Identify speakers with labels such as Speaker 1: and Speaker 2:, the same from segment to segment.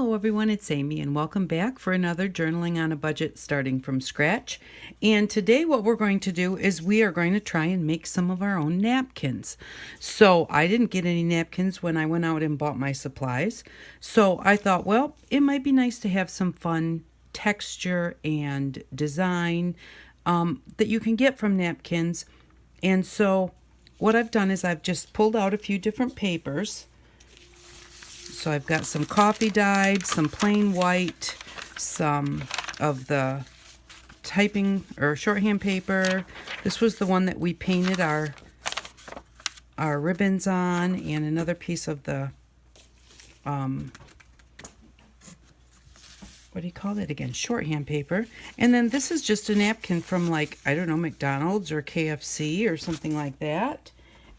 Speaker 1: Hello everyone, it's Amy and welcome back for another Journaling on a Budget starting from scratch. And today what we're going to do is we are going to try and make some of our own napkins. So I didn't get any napkins when I went out and bought my supplies. So I thought, well, it might be nice to have some fun texture and design that you can get from napkins. And so what I've done is I've just pulled out a few different papers. So I've got some coffee dyed, some plain white, some of the typing or shorthand paper. This was the one that we painted our ribbons on, and another piece of the, what do you call it again? Shorthand paper. And then this is just a napkin from, like, I don't know, McDonald's or KFC or something like that.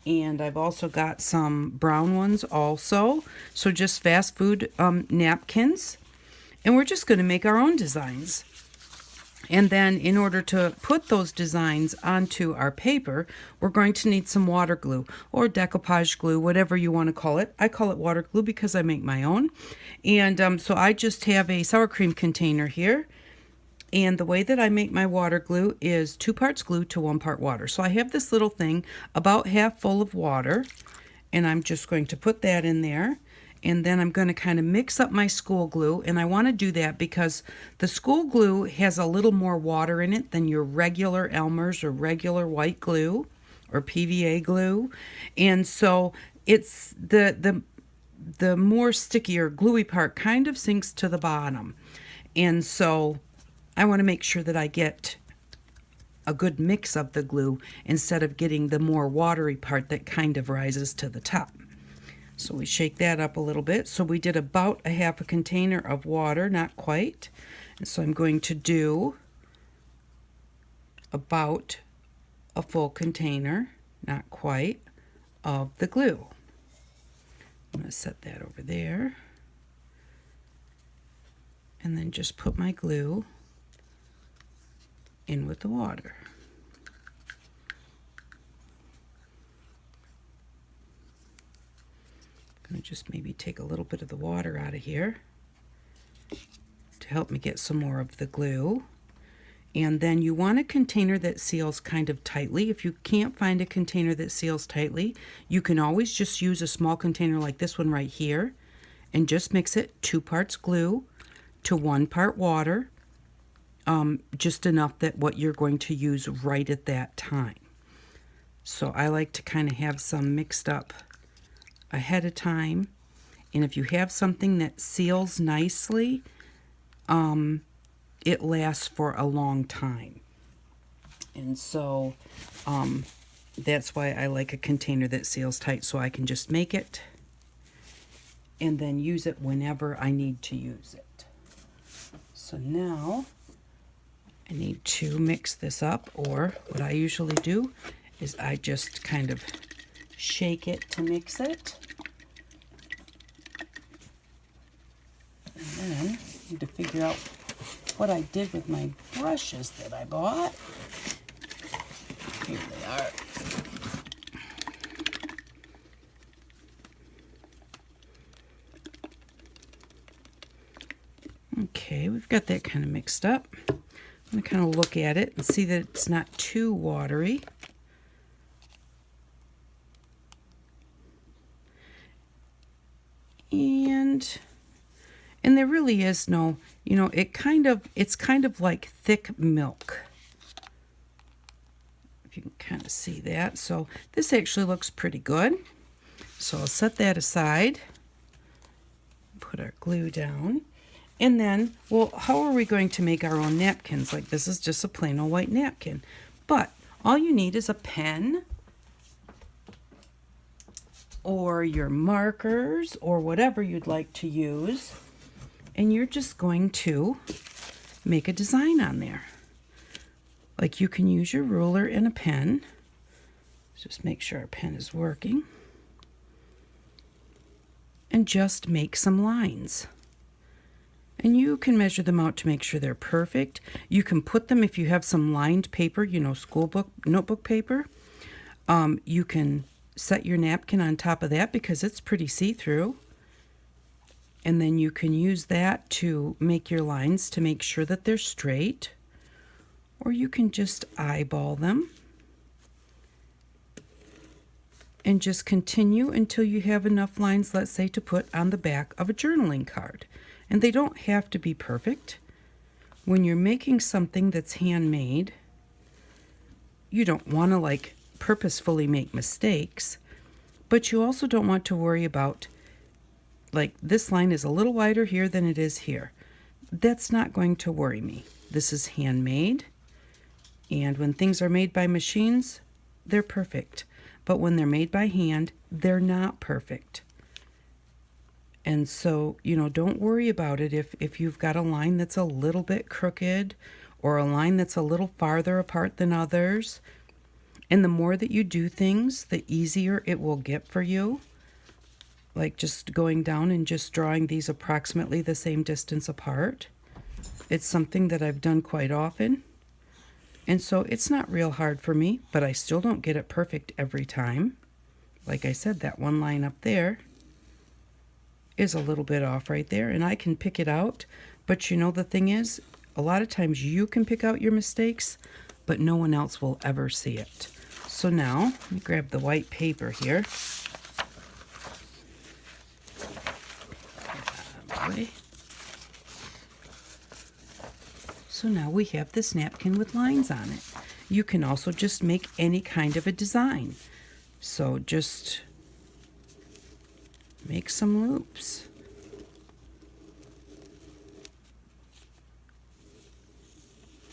Speaker 1: And I've also got some brown ones also. So just fast food napkins. And we're just going to make our own designs. And then in order to put those designs onto our paper, we're going to need some water glue or decoupage glue, whatever you want to call it. I call it water glue because I make my own. And so I just have a sour cream container here. And the way that I make my water glue is 2 parts glue to 1 part water. So I have this little thing about half full of water, and I'm just going to put that in there. And then I'm going to kind of mix up my school glue, and I want to do that because the school glue has a little more water in it than your regular Elmer's or regular white glue or PVA glue. And so it's the more sticky or gluey part kind of sinks to the bottom. And so I want to make sure that I get a good mix of the glue instead of getting the more watery part that kind of rises to the top. So we shake that up a little bit. So we did about a half a container of water, not quite. And so I'm going to do about a full container, not quite, of the glue. I'm going to set that over there. And then just put my glue in with the water. I'm going to just maybe take a little bit of the water out of here to help me get some more of the glue. And then you want a container that seals kind of tightly. If you can't find a container that seals tightly, you can always just use a small container like this one right here and just mix it 2 parts glue to 1 part water. Just enough that what you're going to use right at that time. So I like to kind of have some mixed up ahead of time. And if you have something that seals nicely, it lasts for a long time. And so that's why I like a container that seals tight, so I can just make it and then use it whenever I need to use it. So now I need to mix this up, or what I usually do is I just kind of shake it to mix it. And then I need to figure out what I did with my brushes that I bought. Here they are. Okay, we've got that kind of mixed up. I'm going to kind of look at it and see that it's not too watery. And there really is no, it's kind of like thick milk. If you can kind of see that. So this actually looks pretty good. So I'll set that aside. Put our glue down. And then, well, how are we going to make our own napkins? Like, this is just a plain old white napkin. But all you need is a pen or your markers or whatever you'd like to use. And you're just going to make a design on there. Like, you can use your ruler and a pen. Just make sure our pen is working. And just make some lines. And you can measure them out to make sure they're perfect. You can put them, if you have some lined paper, school book, notebook paper, you can set your napkin on top of that because it's pretty see-through. And then you can use that to make your lines to make sure that they're straight. Or you can just eyeball them and just continue until you have enough lines, let's say, to put on the back of a journaling card. And they don't have to be perfect. When you're making something that's handmade, you don't want to like purposefully make mistakes, but you also don't want to worry about like this line is a little wider here than it is here. That's not going to worry me. This is handmade, and when things are made by machines, they're perfect. But when they're made by hand, they're not perfect. And so, don't worry about it if you've got a line that's a little bit crooked or a line that's a little farther apart than others. And the more that you do things, the easier it will get for you. Like just going down and just drawing these approximately the same distance apart. It's something that I've done quite often. And so it's not real hard for me, but I still don't get it perfect every time. Like I said, that one line up there is a little bit off right there, and I can pick it out. But the thing is, a lot of times you can pick out your mistakes, but no one else will ever see it. So now, let me grab the white paper here. So now we have this napkin with lines on it. You can also just make any kind of a design. So just make some loops.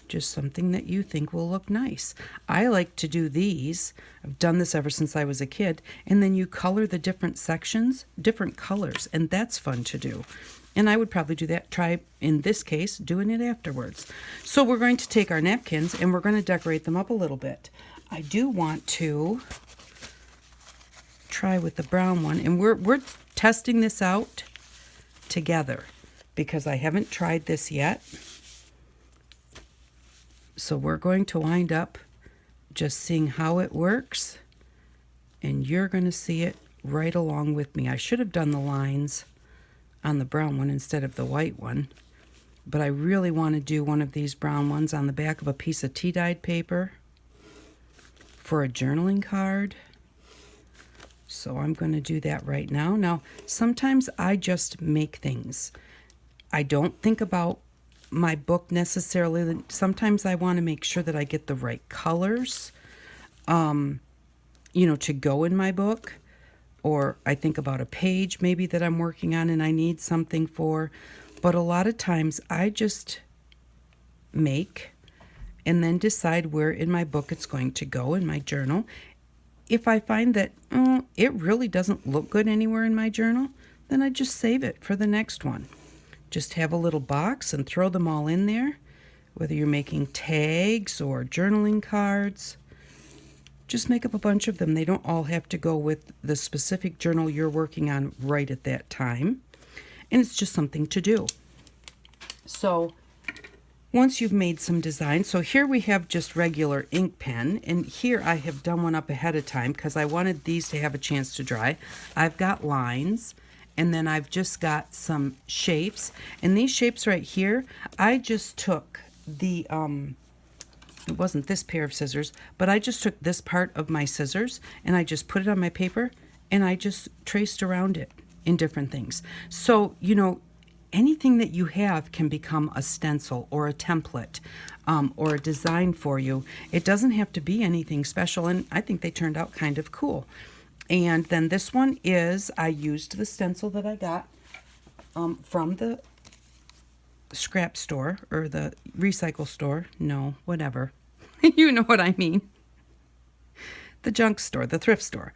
Speaker 1: Just something that you think will look nice. I like to do these. I've done this ever since I was a kid. And then you color the different sections, different colors, and that's fun to do. And I would probably do that, try, in this case, doing it afterwards. So we're going to take our napkins and we're going to decorate them up a little bit. I do want to try with the brown one, and we're testing this out together because I haven't tried this yet. So we're going to wind up just seeing how it works, and you're going to see it right along with me. I should have done the lines on the brown one instead of the white one, but I really want to do one of these brown ones on the back of a piece of tea-dyed paper for a journaling card. So I'm going to do that right now. Now, sometimes I just make things. I don't think about my book necessarily. Sometimes I want to make sure that I get the right colors, to go in my book. Or I think about a page maybe that I'm working on and I need something for. But a lot of times I just make and then decide where in my book it's going to go in my journal. If I find that it really doesn't look good anywhere in my journal, then I just save it for the next one. Just have a little box and throw them all in there, whether you're making tags or journaling cards. Just make up a bunch of them. They don't all have to go with the specific journal you're working on right at that time. And it's just something to do. So once you've made some designs, so here we have just regular ink pen, and here I have done one up ahead of time because I wanted these to have a chance to dry. I've got lines, and then I've just got some shapes. And these shapes right here, I just took the it wasn't this pair of scissors, but I just took this part of my scissors and I just put it on my paper and I just traced around it in different things. So, anything that you have can become a stencil or a template or a design for you. It doesn't have to be anything special, and I think they turned out kind of cool. And then this one is, I used the stencil that I got from the scrap store or the recycle store. No, whatever. You know what I mean. The junk store, the thrift store.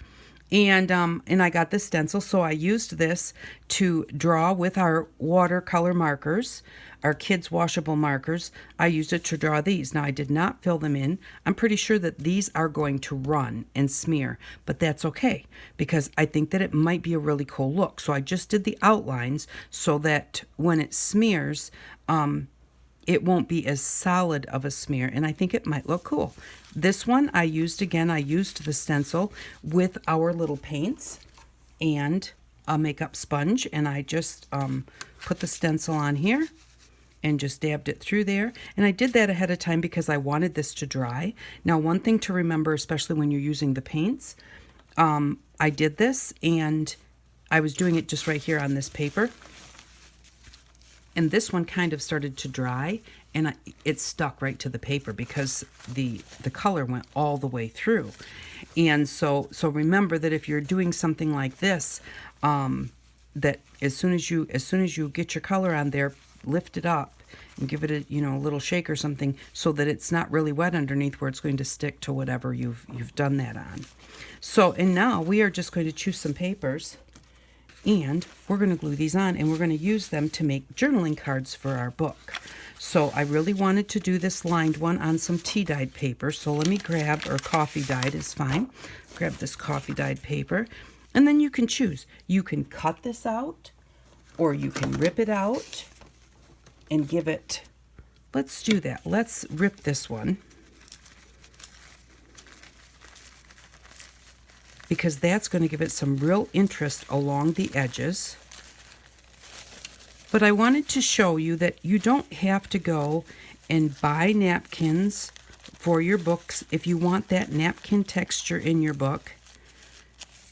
Speaker 1: And I got this stencil, so I used this to draw with our watercolor markers, our kids' washable markers. I used it to draw these. Now, I did not fill them in. I'm pretty sure that these are going to run and smear, but that's okay because I think that it might be a really cool look. So I just did the outlines so that when it smears, it won't be as solid of a smear, and I think it might look cool. This one I used the stencil with our little paints, and a makeup sponge, and I just put the stencil on here and just dabbed it through there. And I did that ahead of time because I wanted this to dry. Now, one thing to remember, especially when you're using the paints, I did this and I was doing it just right here on this paper. And this one kind of started to dry, and it stuck right to the paper because the color went all the way through. And so remember that if you're doing something like this, that as soon as you get your color on there, lift it up and give it a a little shake or something so that it's not really wet underneath where it's going to stick to whatever you've done that on. So, and now we are just going to choose some papers and we're going to glue these on, and we're going to use them to make journaling cards for our book. So I really wanted to do this lined one on some tea dyed paper. So let me grab, or coffee dyed is fine. Grab this coffee dyed paper, and then you can choose. You can cut this out, or you can rip it out and give it, let's do that. Let's rip this one, because that's going to give it some real interest along the edges. But I wanted to show you that you don't have to go and buy napkins for your books if you want that napkin texture in your book.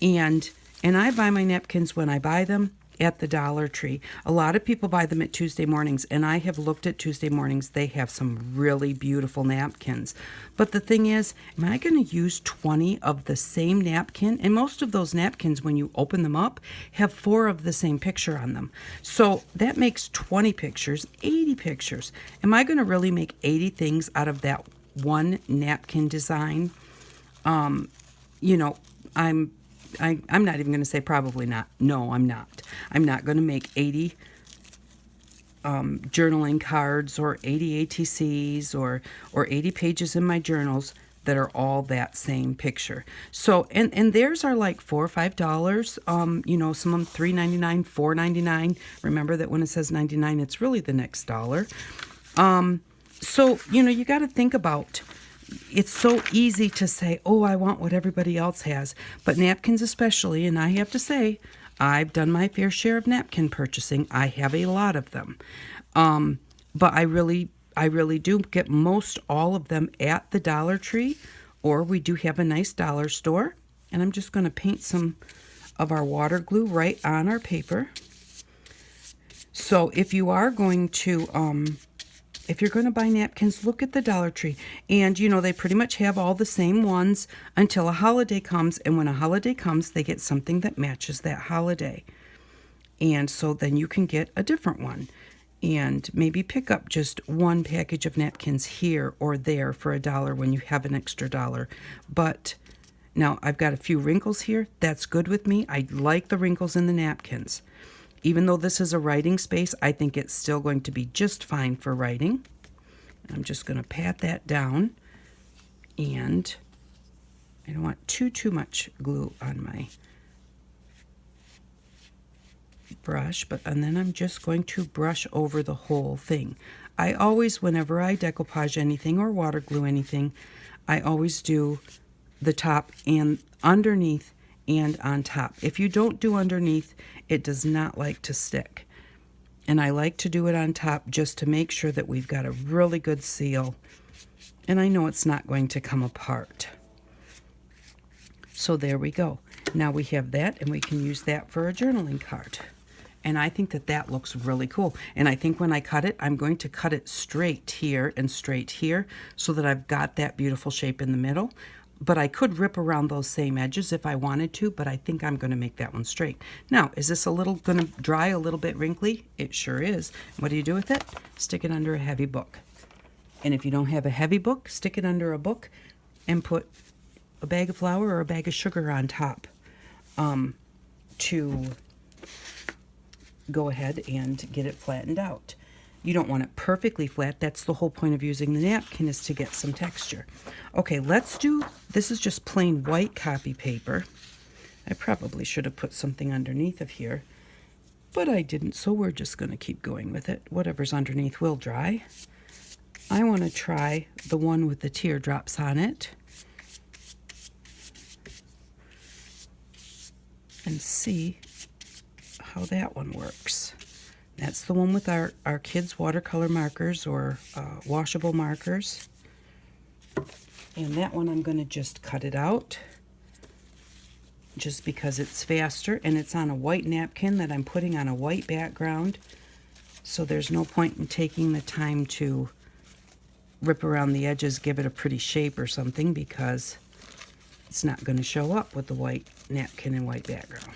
Speaker 1: And I buy my napkins when I buy them at the Dollar Tree. A lot of people buy them at Tuesday Mornings, and I have looked at Tuesday Mornings. They have some really beautiful napkins. But the thing is, am I going to use 20 of the same napkin? And most of those napkins, when you open them up, have 4 of the same picture on them. So that makes 20 pictures, 80 pictures. Am I going to really make 80 things out of that one napkin design? I'm not even going to say probably not. No, I'm not. I'm not going to make 80 journaling cards or 80 ATCs or 80 pages in my journals that are all that same picture. So, and theirs are like $4 or $5. Some of them $3.99, $4.99. Remember that when it says 99, it's really the next dollar. So, you got to think about, it's so easy to say, oh, I want what everybody else has. But napkins especially, and I have to say, I've done my fair share of napkin purchasing. I have a lot of them. But I really do get most all of them at the Dollar Tree, or we do have a nice dollar store. And I'm just going to paint some of our water glue right on our paper. So if you are going to... if you're going to buy napkins, look at the Dollar Tree. And, they pretty much have all the same ones until a holiday comes. And when a holiday comes, they get something that matches that holiday. And so then you can get a different one. And maybe pick up just one package of napkins here or there for $1 when you have an extra dollar. But now I've got a few wrinkles here. That's good with me. I like the wrinkles in the napkins. Even though this is a writing space, I think it's still going to be just fine for writing. I'm just going to pat that down. And I don't want too much glue on my brush, and then I'm just going to brush over the whole thing. I always, whenever I decoupage anything or water glue anything, I always do the top and underneath and on top. If you don't do underneath, it does not like to stick. And I like to do it on top just to make sure that we've got a really good seal. And I know it's not going to come apart. So there we go. Now we have that, and we can use that for a journaling card. And I think that looks really cool. And I think when I cut it, I'm going to cut it straight here and straight here so that I've got that beautiful shape in the middle. But I could rip around those same edges if I wanted to, but I think I'm going to make that one straight. Now, is this going to dry a little bit wrinkly? It sure is. What do you do with it? Stick it under a heavy book. And if you don't have a heavy book, stick it under a book and put a bag of flour or a bag of sugar on top to go ahead and get it flattened out. You don't want it perfectly flat. That's the whole point of using the napkin, is to get some texture. Okay, this is just plain white copy paper. I probably should have put something underneath of here, but I didn't, so we're just going to keep going with it. Whatever's underneath will dry. I want to try the one with the teardrops on it and see how that one works. That's the one with our kids' watercolor markers or washable markers. And that one I'm going to just cut it out just because it's faster, and it's on a white napkin that I'm putting on a white background. So there's no point in taking the time to rip around the edges, give it a pretty shape or something, because it's not going to show up with the white napkin and white background.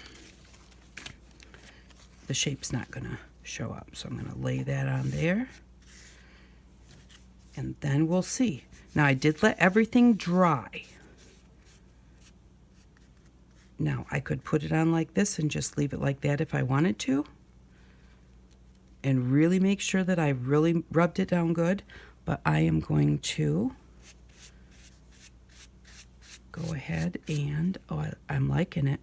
Speaker 1: The shape's not going to show up. So I'm going to lay that on there. And then we'll see. Now I did let everything dry. Now I could put it on like this and just leave it like that if I wanted to. And really make sure that I really rubbed it down good. But I am going to go ahead and, oh, I'm liking it.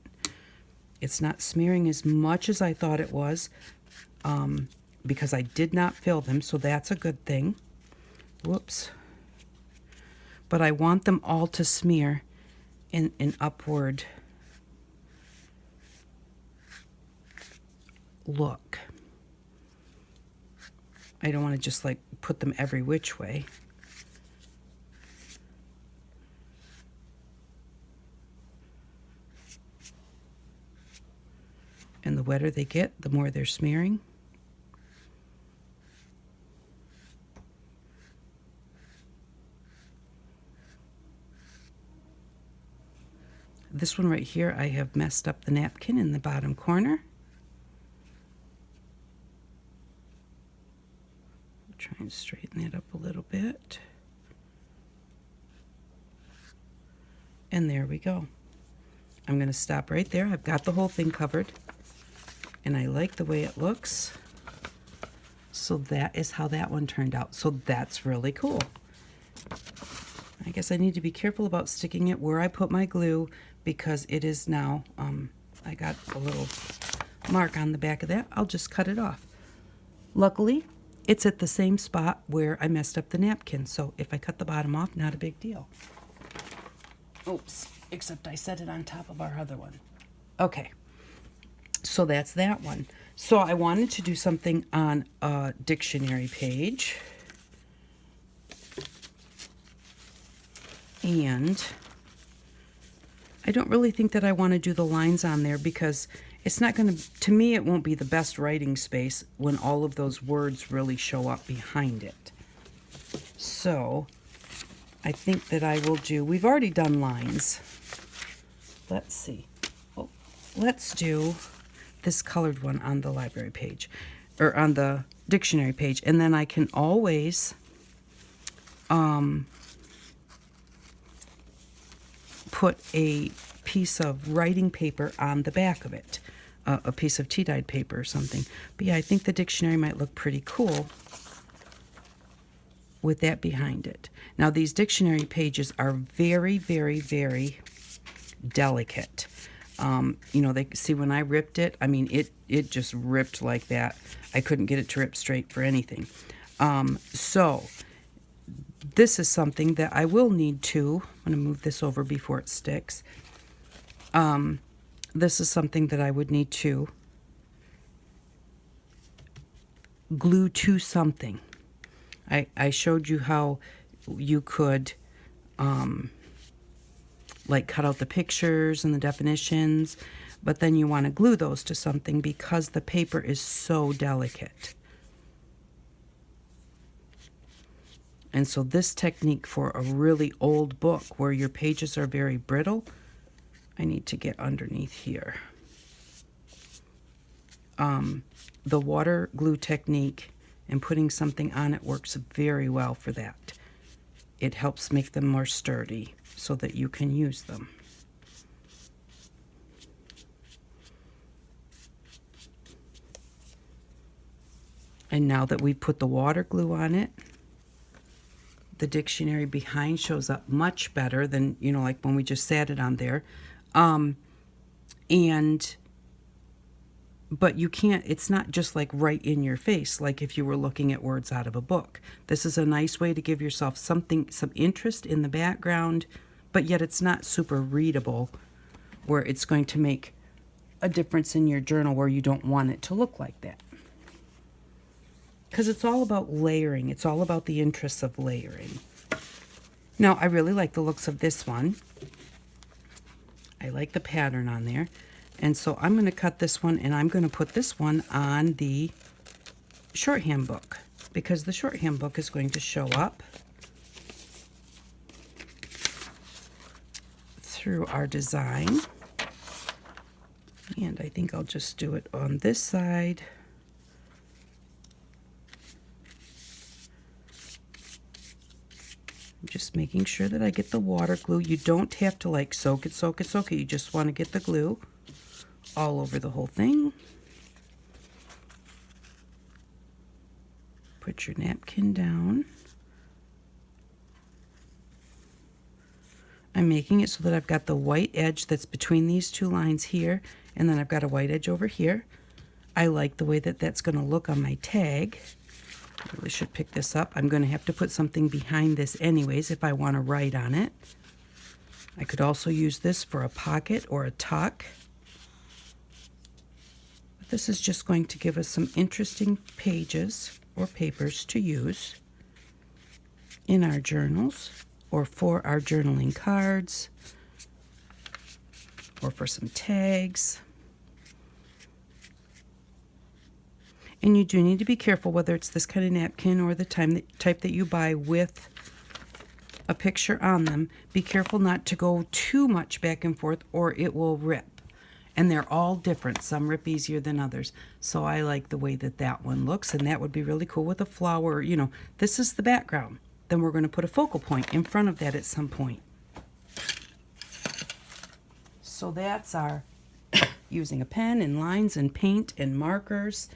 Speaker 1: It's not smearing as much as I thought it was because I did not fill them, so that's a good thing. Whoops. But I want them all to smear in an upward look. I don't want to just like put them every which way. And the wetter they get, the more they're smearing. This one right here, I have messed up the napkin in the bottom corner. Try and straighten that up a little bit. And there we go. I'm going to stop right there. I've got the whole thing covered. And I like the way it looks. So that is how that one turned out. So that's really cool. I guess I need to be careful about sticking it where I put my glue because it is now, I got a little mark on the back of that. I'll just cut it off. Luckily, it's at the same spot where I messed up the napkin. So if I cut the bottom off, not a big deal. Oops, except I set it on top of our other one. Okay, so that's that one. So I wanted to do something on a dictionary page. And I don't really think that I want to do the lines on there because it's not going to me, it won't be the best writing space when all of those words really show up behind it. So I think that I will do, we've already done lines. Let's see. Oh, let's do this colored one on the library page, or on the dictionary page. And then I can always put a piece of writing paper on the back of it. A piece of tea-dyed paper or something. But yeah, I think the dictionary might look pretty cool with that behind it. Now, these dictionary pages are very, very, very delicate. You know, they see when I ripped it, I mean, it just ripped like that. I couldn't get it to rip straight for anything. So this is something that I will need to, I'm going to move this over before it sticks. This is something that I would need to glue to something. I showed you how you could like cut out the pictures and the definitions, but then you want to glue those to something because the paper is so delicate. And so this technique for a really old book where your pages are very brittle, I need to get underneath here. The water glue technique and putting something on it works very well for that. It helps make them more sturdy so that you can use them. And now that we put the water glue on it, the dictionary behind shows up much better than, you know, like when we just sat it on there. But you can't, it's not just like right in your face, like if you were looking at words out of a book. This is a nice way to give yourself something, some interest in the background, but yet it's not super readable where it's going to make a difference in your journal where you don't want it to look like that. Because it's all about layering. It's all about the interests of layering. Now, I really like the looks of this one. I like the pattern on there. And so I'm going to cut this one, and I'm going to put this one on the shorthand book, because the shorthand book is going to show up through our design. And I think I'll just do it on this side. I'm just making sure that I get the water glue. You don't have to like soak it. You just want to get the glue all over the whole thing. Put your napkin down. I'm making it so that I've got the white edge that's between these two lines here, and then I've got a white edge over here. I like the way that that's going to look on my tag. I really should pick this up. I'm going to have to put something behind this anyways if I want to write on it. I could also use this for a pocket or a tuck. But this is just going to give us some interesting pages or papers to use in our journals, or for our journaling cards, or for some tags. And you do need to be careful whether it's this kind of napkin or the type that you buy with a picture on them. Be careful not to go too much back and forth or it will rip. And they're all different. Some rip easier than others. So I like the way that that one looks, and that would be really cool with a flower. You know, this is the background. Then we're going to put a focal point in front of that at some point. So that's our using a pen and lines and paint and markers.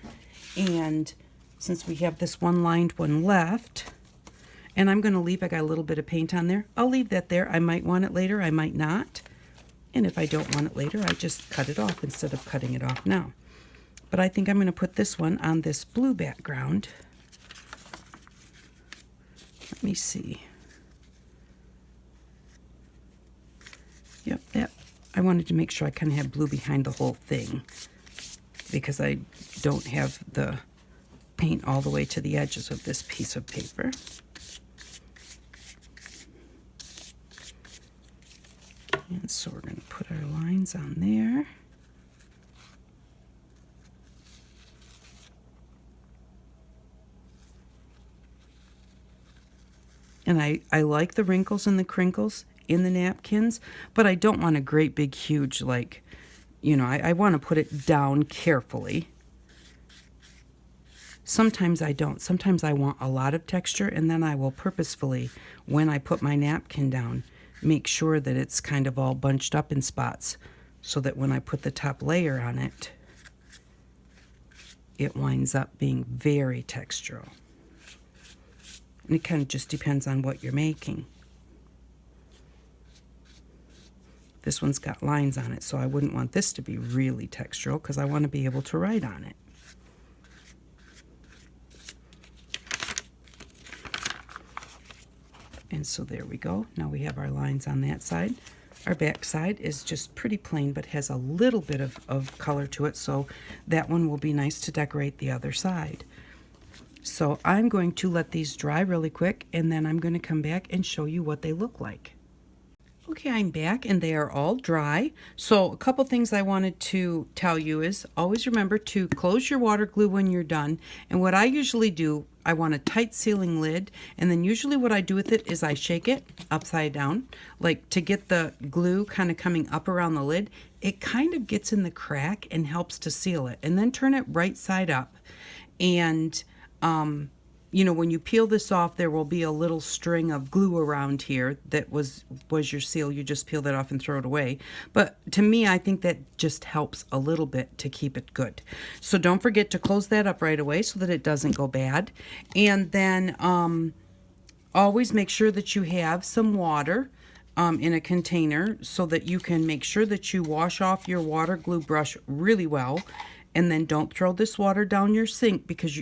Speaker 1: And since we have this one lined one left, and I'm going to leave, I got a little bit of paint on there. I'll leave that there. I might want it later. I might not. And if I don't want it later, I just cut it off instead of cutting it off now. But I think I'm going to put this one on this blue background. Let me see. Yep, that. I wanted to make sure I kind of had blue behind the whole thing, because I don't have the paint all the way to the edges of this piece of paper. And so we're going to put our lines on there. And I like the wrinkles and the crinkles in the napkins, but I don't want a great big huge, like, you know, I want to put it down carefully. Sometimes I don't. Sometimes I want a lot of texture, and then I will purposefully, when I put my napkin down, make sure that it's kind of all bunched up in spots, so that when I put the top layer on it, it winds up being very textural. And it kind of just depends on what you're making. This one's got lines on it, so I wouldn't want this to be really textural because I want to be able to write on it. And so there we go. Now we have our lines on that side. Our back side is just pretty plain, but has a little bit of color to it, so that one will be nice to decorate the other side. So I'm going to let these dry really quick, and then I'm going to come back and show you what they look like. Okay, I'm back, and they are all dry. So a couple things I wanted to tell you is always remember to close your water glue when you're done. And what I usually do, I want a tight sealing lid, and then usually what I do with it is I shake it upside down, like to get the glue kind of coming up around the lid. It kind of gets in the crack and helps to seal it. And then turn it right side up. And you know, when you peel this off, there will be a little string of glue around here that was your seal. You just peel that off and throw it away. But to me, I think that just helps a little bit to keep it good. So don't forget to close that up right away so that it doesn't go bad. And then always make sure that you have some water in a container so that you can make sure that you wash off your water glue brush really well. And then don't throw this water down your sink, because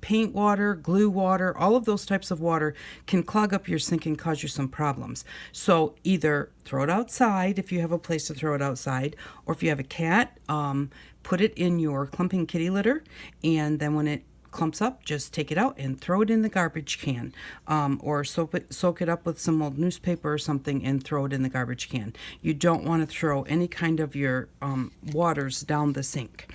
Speaker 1: paint water, glue water, all of those types of water can clog up your sink and cause you some problems. So either throw it outside if you have a place to throw it outside, or if you have a cat, put it in your clumping kitty litter, and then when it clumps up, just take it out and throw it in the garbage can, or soak it up with some old newspaper or something and throw it in the garbage can. You don't want to throw any kind of your waters down the sink.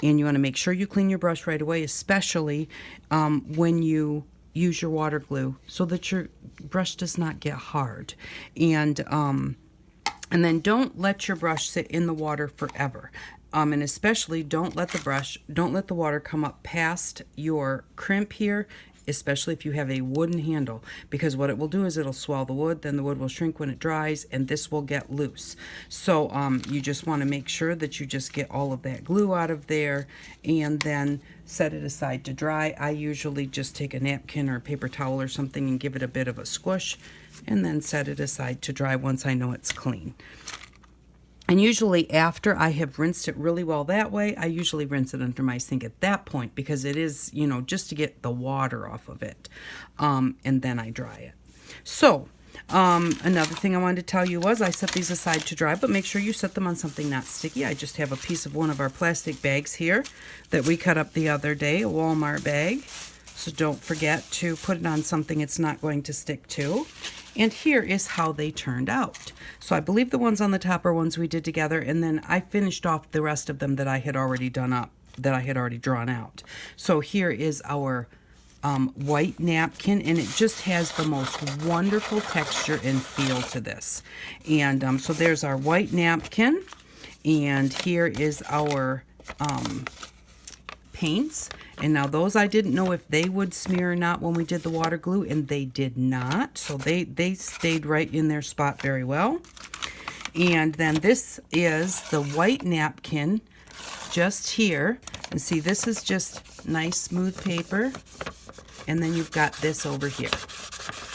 Speaker 1: And you want to make sure you clean your brush right away, especially when you use your water glue, so that your brush does not get hard. And then don't let your brush sit in the water forever. And especially don't let the water come up past your crimp here, especially if you have a wooden handle, because what it will do is it'll swell the wood, then the wood will shrink when it dries, and this will get loose. So you just want to make sure that you just get all of that glue out of there, and then set it aside to dry. I usually just take a napkin or a paper towel or something and give it a bit of a squish, and then set it aside to dry once I know it's clean. And usually after I have rinsed it really well that way, I usually rinse it under my sink at that point, because it is, just to get the water off of it. And then I dry it. So another thing I wanted to tell you was I set these aside to dry, but make sure you set them on something not sticky. I just have a piece of one of our plastic bags here that we cut up the other day, a Walmart bag. So don't forget to put it on something it's not going to stick to. And here is how they turned out. So I believe the ones on the top are ones we did together, and then I finished off the rest of them that I had already done up, that I had already drawn out. So here is our white napkin, and it just has the most wonderful texture and feel to this. And so there's our white napkin, and here is our paints. And now those I didn't know if they would smear or not when we did the water glue, and they did not. So they stayed right in their spot very well. And then this is the white napkin just here. And see, this is just nice smooth paper. And then you've got this over here.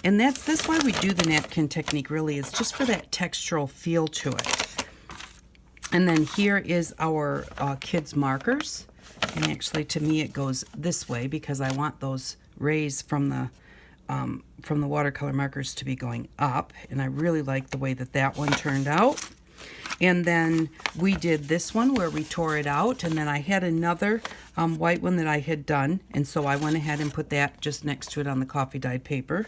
Speaker 1: And that's why we do the napkin technique, really. It's just for that textural feel to it. And then here is our kids' markers. And actually, to me, it goes this way because I want those rays from the watercolor markers to be going up. And I really like the way that one turned out. And then we did this one where we tore it out. And then I had another white one that I had done. And so I went ahead and put that just next to it on the coffee dyed paper.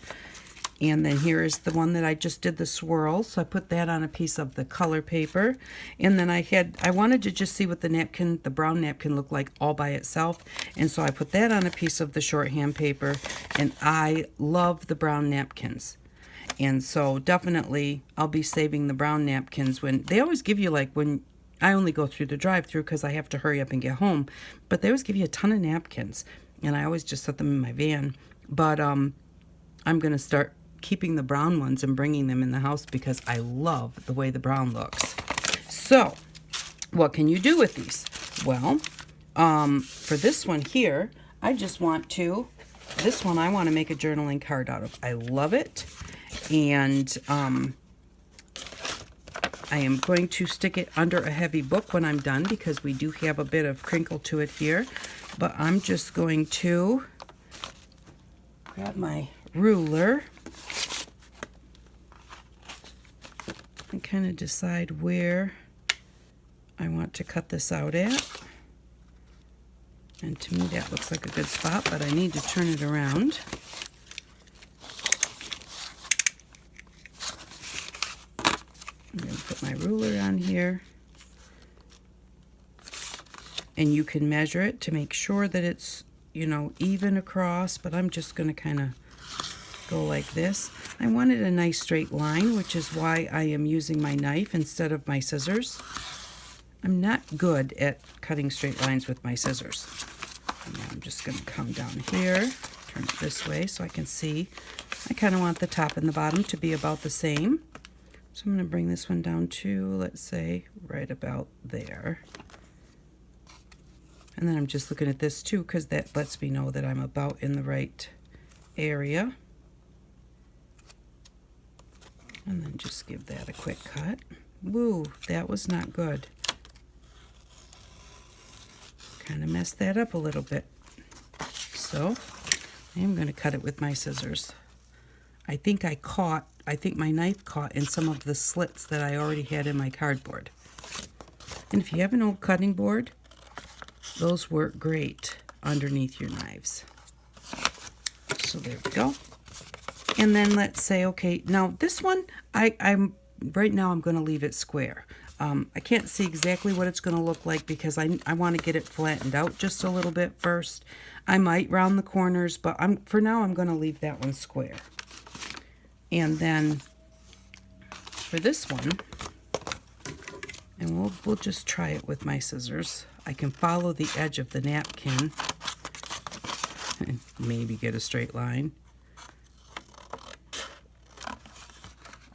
Speaker 1: And then here is the one that I just did the swirl. So I put that on a piece of the color paper. And then I wanted to just see what the brown napkin looked like all by itself. And so I put that on a piece of the shorthand paper. And I love the brown napkins. And so definitely I'll be saving the brown napkins when they always give you, like, when I only go through the drive-through because I have to hurry up and get home. But they always give you a ton of napkins. And I always just set them in my van. But I'm going to start keeping the brown ones and bringing them in the house because I love the way the brown looks. So what can you do with these? Well, for this one here, I want to make a journaling card out of. I love it. And I am going to stick it under a heavy book when I'm done because we do have a bit of crinkle to it here. But I'm just going to grab my ruler and kind of decide where I want to cut this out at. And to me that looks like a good spot, but I need to turn it around. I'm going to put my ruler on here. And you can measure it to make sure that it's, even across, but I'm just going to kind of go like this. I wanted a nice straight line, which is why I am using my knife instead of my scissors. I'm not good at cutting straight lines with my scissors. And now I'm just going to come down here, turn it this way so I can see. I kind of want the top and the bottom to be about the same. So I'm going to bring this one down to, let's say, right about there. And then I'm just looking at this too because that lets me know that I'm about in the right area. And then just give that a quick cut. Woo, that was not good. Kind of messed that up a little bit. so. I'm going to cut it with my scissors. I think my knife caught in some of the slits that I already had in my cardboard. And if you have an old cutting board, those work great underneath your knives. So there we go. And then let's say, okay, now this one, right now I'm going to leave it square. I can't see exactly what it's going to look like because I want to get it flattened out just a little bit first. I might round the corners, but for now I'm going to leave that one square. And then for this one, and we'll just try it with my scissors. I can follow the edge of the napkin and maybe get a straight line.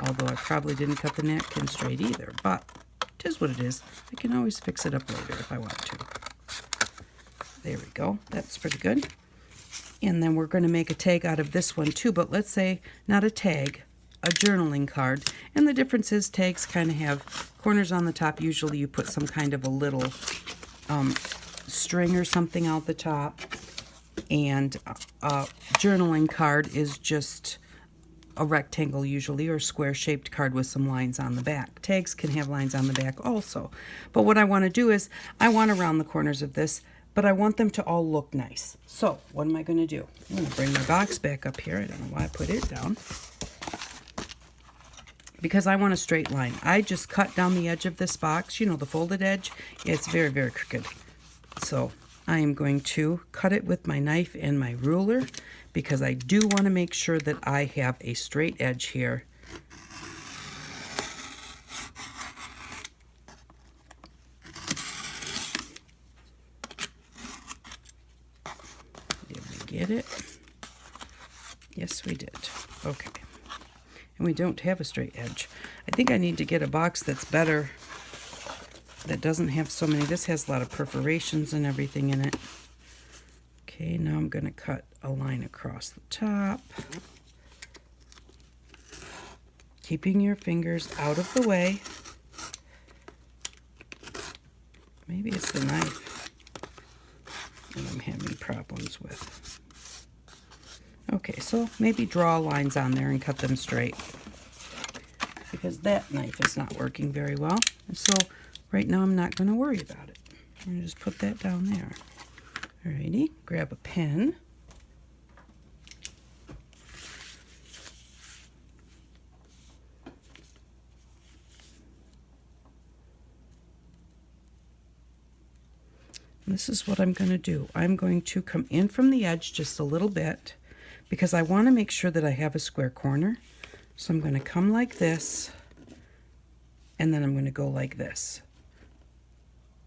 Speaker 1: Although I probably didn't cut the napkin straight either, but it is what it is. I can always fix it up later if I want to. There we go. That's pretty good. And then we're going to make a tag out of this one too, but let's say not a tag, a journaling card. And the difference is tags kind of have corners on the top. Usually you put some kind of a little string or something out the top. And a journaling card is just a rectangle usually, or square shaped card with some lines on the back. Tags can have lines on the back also. But what I want to do is I want to round the corners of this, but I want them to all look nice. So what am I going to do? I'm going to bring my box back up here. I don't know why I put it down. Because I want a straight line. I just cut down the edge of this box. You know, the folded edge. It's very, very crooked. So I am going to cut it with my knife and my ruler because I do want to make sure that I have a straight edge here. Did we get it? Yes, we did. Okay. And we don't have a straight edge. I think I need to get a box that's better, that doesn't have so many. This has a lot of perforations and everything in it. Okay, now I'm going to cut a line across the top. Keeping your fingers out of the way. Maybe it's the knife that I'm having problems with. Okay, so maybe draw lines on there and cut them straight, because that knife is not working very well. And so right now I'm not going to worry about it. I'm going to just put that down there. Alrighty, grab a pen. And this is what I'm going to do. I'm going to come in from the edge just a little bit because I want to make sure that I have a square corner. So I'm going to come like this, and then I'm going to go like this,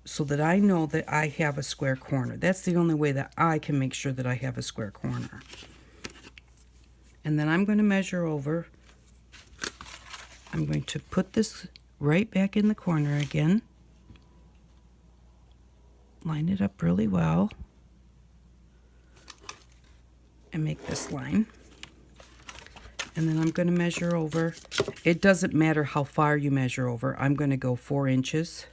Speaker 1: so that I know that I have a square corner. That's the only way that I can make sure that I have a square corner. And then I'm going to measure over. I'm going to put this right back in the corner again. Line it up really well. And make this line. And then I'm going to measure over. It doesn't matter how far you measure over. I'm going to go 4 inches.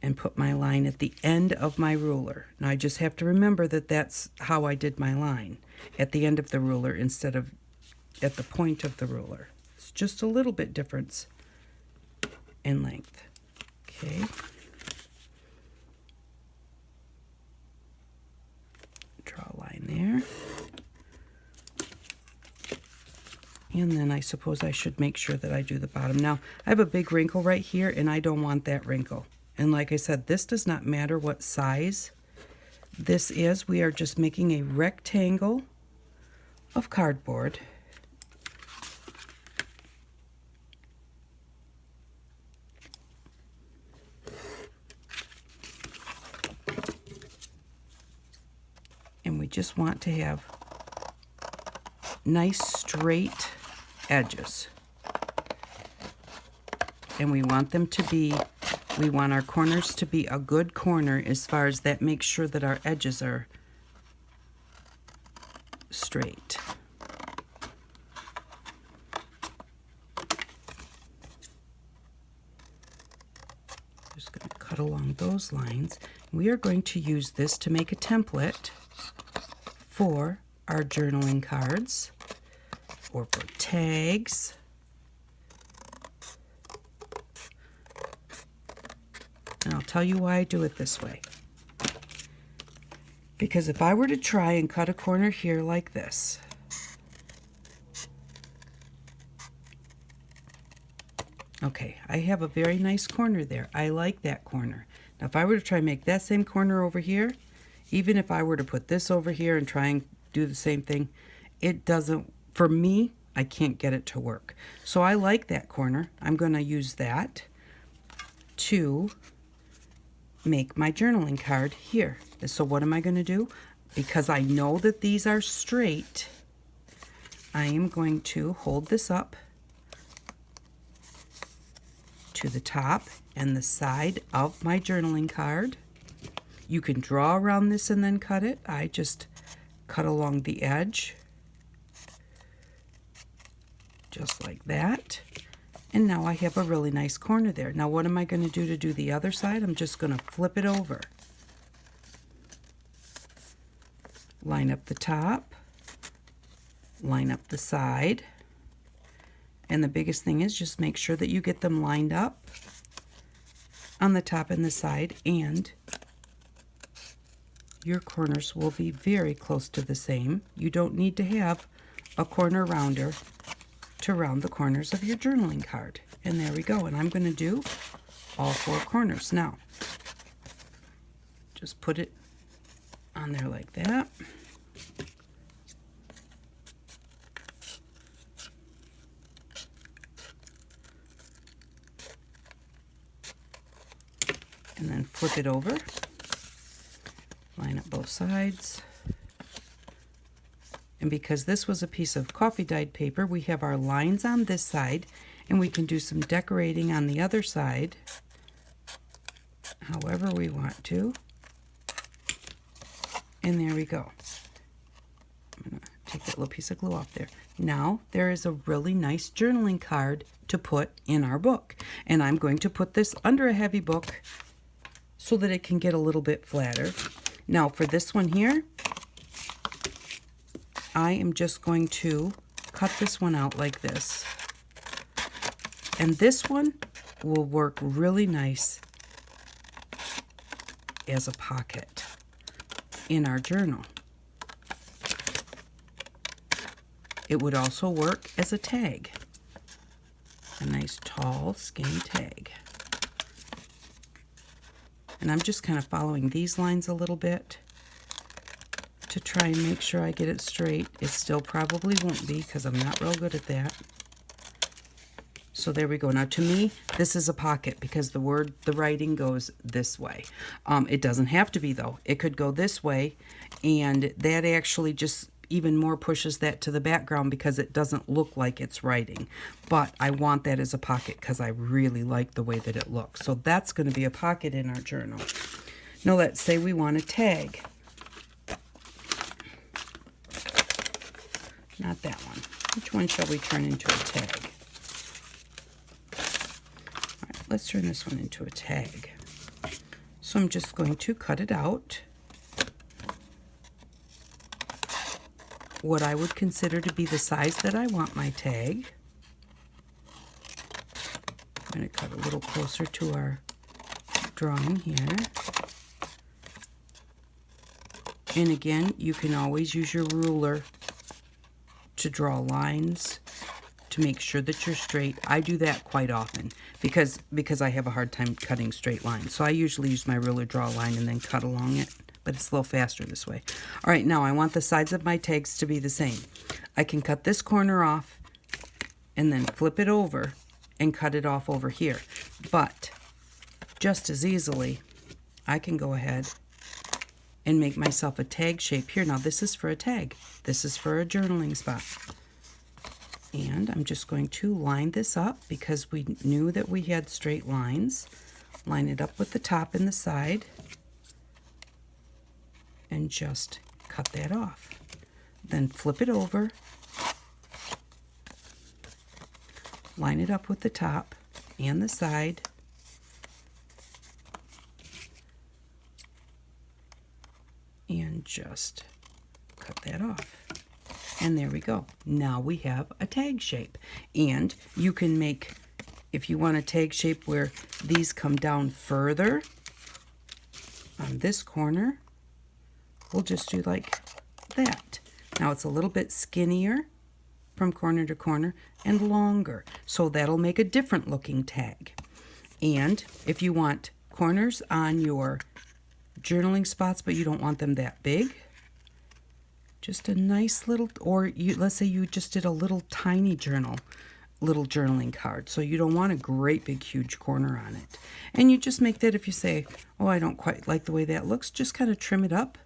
Speaker 1: And put my line at the end of my ruler. Now I just have to remember that that's how I did my line, at the end of the ruler instead of at the point of the ruler. It's just a little bit difference in length. Okay. Draw a line there. And then I suppose I should make sure that I do the bottom. Now I have a big wrinkle right here and I don't want that wrinkle. And like I said, this does not matter what size this is. We are just making a rectangle of cardboard. And we just want to have nice straight edges. And we want them to be, we want our corners to be a good corner as far as that makes sure that our edges are straight. Just going to cut along those lines. We are going to use this to make a template for our journaling cards or for tags. And I'll tell you why I do it this way. Because if I were to try and cut a corner here like this, okay, I have a very nice corner there. I like that corner. Now if I were to try and make that same corner over here, even if I were to put this over here and try and do the same thing, it doesn't, for me, I can't get it to work. So I like that corner. I'm going to use that to make my journaling card here. So what am I going to do? Because I know that these are straight, I am going to hold this up to the top and the side of my journaling card. You can draw around this and then cut it. I just cut along the edge, just like that. And now I have a really nice corner there. Now what am I going to do the other side? I'm just going to flip it over. Line up the top, line up the side. And the biggest thing is just make sure that you get them lined up on the top and the side, and your corners will be very close to the same. You don't need to have a corner rounder to round the corners of your journaling card. And there we go. And I'm going to do all 4 corners. Now, just put it on there like that. And then flip it over. Line up both sides. And because this was a piece of coffee dyed paper, we have our lines on this side, and we can do some decorating on the other side however we want to. And there we go. I'm going to take that little piece of glue off there. Now there is a really nice journaling card to put in our book. And I'm going to put this under a heavy book so that it can get a little bit flatter. Now for this one here, I am just going to cut this one out like this. And this one will work really nice as a pocket in our journal. It would also work as a tag, a nice tall skinny tag. And I'm just kind of following these lines a little bit to try and make sure I get it straight. It still probably won't be because I'm not real good at that. So there we go. Now to me, this is a pocket because the writing goes this way. It doesn't have to be though. It could go this way, and that actually just even more pushes that to the background because it doesn't look like it's writing. But I want that as a pocket because I really like the way that it looks. So that's going to be a pocket in our journal. Now let's say we want a tag. Not that one. Which one shall we turn into a tag? All right, let's turn this one into a tag. So I'm just going to cut it out. What I would consider to be the size that I want my tag. I'm going to cut a little closer to our drawing here. And again, you can always use your ruler to draw lines to make sure that you're straight. I do that quite often because I have a hard time cutting straight lines. So I usually use my ruler, draw a line, and then cut along it. But it's a little faster this way. All right, now I want the sides of my tags to be the same. I can cut this corner off and then flip it over and cut it off over here. But just as easily, I can go ahead and make myself a tag shape here. Now this is for a tag. This is for a journaling spot. And I'm just going to line this up because we knew that we had straight lines. Line it up with the top and the side. And just cut that off. Then flip it over, line it up with the top and the side, and just cut that And there we go. Now we have a tag shape. And you can make, if you want a tag shape where these come down further on this corner, we'll just do like that. Now it's a little bit skinnier from corner to corner and longer. So that'll make a different looking tag. And if you want corners on your journaling spots, but you don't want them that big, just a nice little, or let's say you just did a little tiny little journaling card. So you don't want a great big huge corner on it. And you just make that, if you say, oh, I don't quite like the way that looks, just kind of trim it up,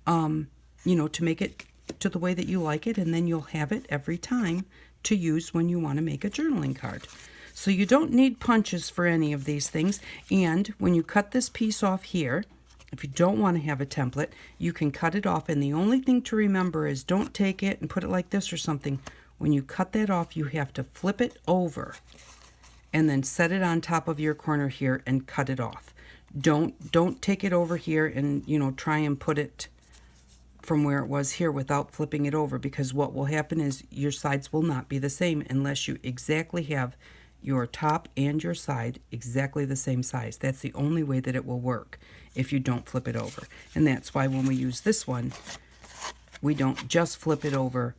Speaker 1: you know, to make it to the way that you like it. And then you'll have it every time to use when you want to make a journaling card. So you don't need punches for any of these things. And when you cut this piece off here, if you don't want to have a template, you can cut it off. And the only thing to remember is don't take it and put it like this or something. When you cut that off, you have to flip it over and then set it on top of your corner here and cut it off. Don't take it over here and, you know, try and put it from where it was here without flipping it over, because what will happen is your sides will not be the same unless you exactly have your top and your side exactly the same size. That's the only way that it will work if you don't flip it over. And that's why when we use this one, we don't just flip it over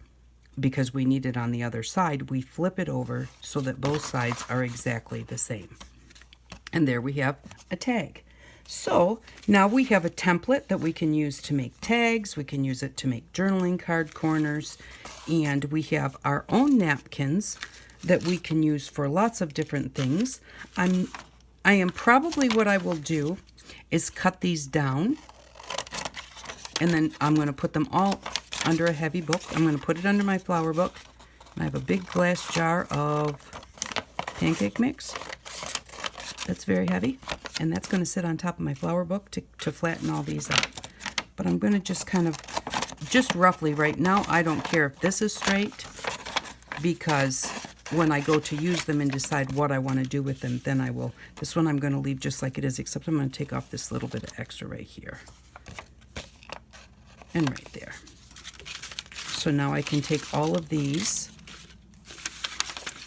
Speaker 1: because we need it on the other side. We flip it over so that both sides are exactly the same. And there we have a tag. So now we have a template that we can use to make tags. We can use it to make journaling card corners. And we have our own napkins that we can use for lots of different things. I am probably, what I will do is cut these down, and then I'm going to put them all under a heavy book. I'm going to put it under my flower book. I have a big glass jar of pancake mix that's very heavy, and that's going to sit on top of my flower book to flatten all these out. But I'm going to just kind of, just roughly right now, I don't care if this is straight, because when I go to use them and decide what I want to do with them, then I will. This one I'm going to leave just like it is, except I'm going to take off this little bit of extra right here and right there. So now I can take all of these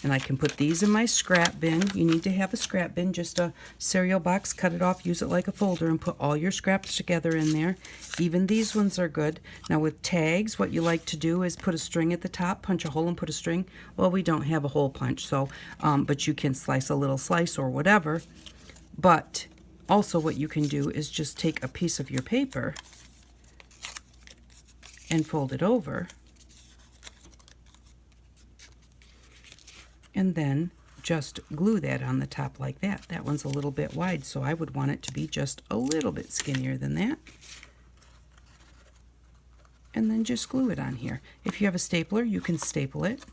Speaker 1: and I can put these in my scrap bin. You need to have a scrap bin, just a cereal box, cut it off, use it like a folder, and put all your scraps together in there. Even these ones are good. Now with tags, what you like to do is put a string at the top, punch a hole and put a string. Well, we don't have a hole punch, so but you can slice a little slice or whatever. But also what you can do is just take a piece of your paper and fold it over, and then just glue that on the top like that. That one's a little bit wide, so I would want it to be just a little bit skinnier than that. And then just glue it on here. If you have a stapler, you can staple it.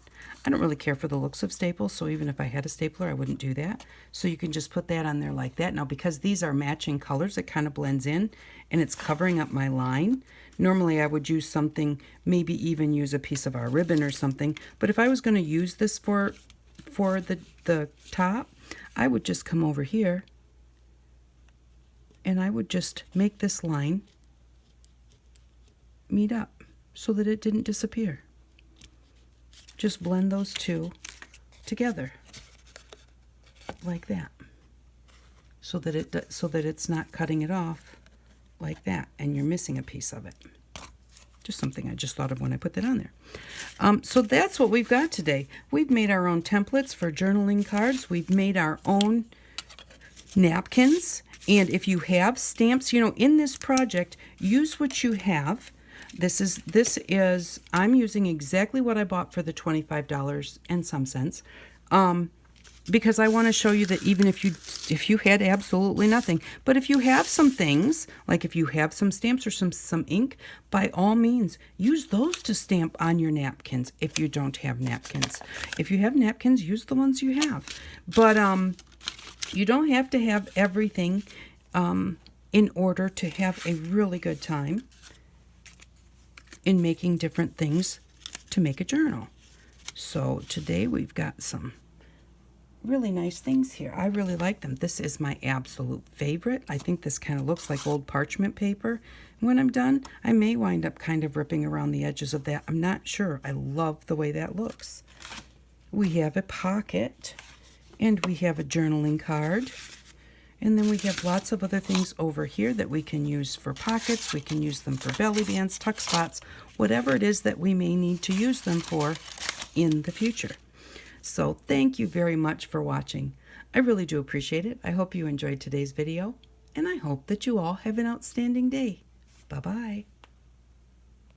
Speaker 1: I don't really care for the looks of staples, so even if I had a stapler, I wouldn't do that. So you can just put that on there like that. Now, because these are matching colors, it kind of blends in, and it's covering up my line. Normally, I would use something, maybe even use a piece of our ribbon or something. But if I was going to use this for the top, I would just come over here and I would just make this line meet up so that it didn't disappear. Just blend those two together like that, so that it's not cutting it off like that and you're missing a piece of it. Just something I just thought of when I put that on there. So that's what we've got today. We've made our own templates for journaling cards. We've made our own napkins. And if you have stamps, you know, in this project, use what you have. This is I'm using exactly what I bought for the $25 and some cents. Because I want to show you that even if you had absolutely nothing, but if you have some things, like if you have some stamps or some ink, by all means, use those to stamp on your napkins if you don't have napkins. If you have napkins, use the ones you have. But you don't have to have everything in order to have a really good time in making different things to make a journal. So today we've got some really nice things here. I really like them. This is my absolute favorite. I think this kind of looks like old parchment paper. When I'm done, I may wind up kind of ripping around the edges of that. I'm not sure. I love the way that looks. We have a pocket, and we have a journaling card. And then we have lots of other things over here that we can use for pockets. We can use them for belly bands, tuck spots, whatever it is that we may need to use them for in the future. So thank you very much for watching. I really do appreciate it. I hope you enjoyed today's video, and I hope that you all have an outstanding day. Bye-bye.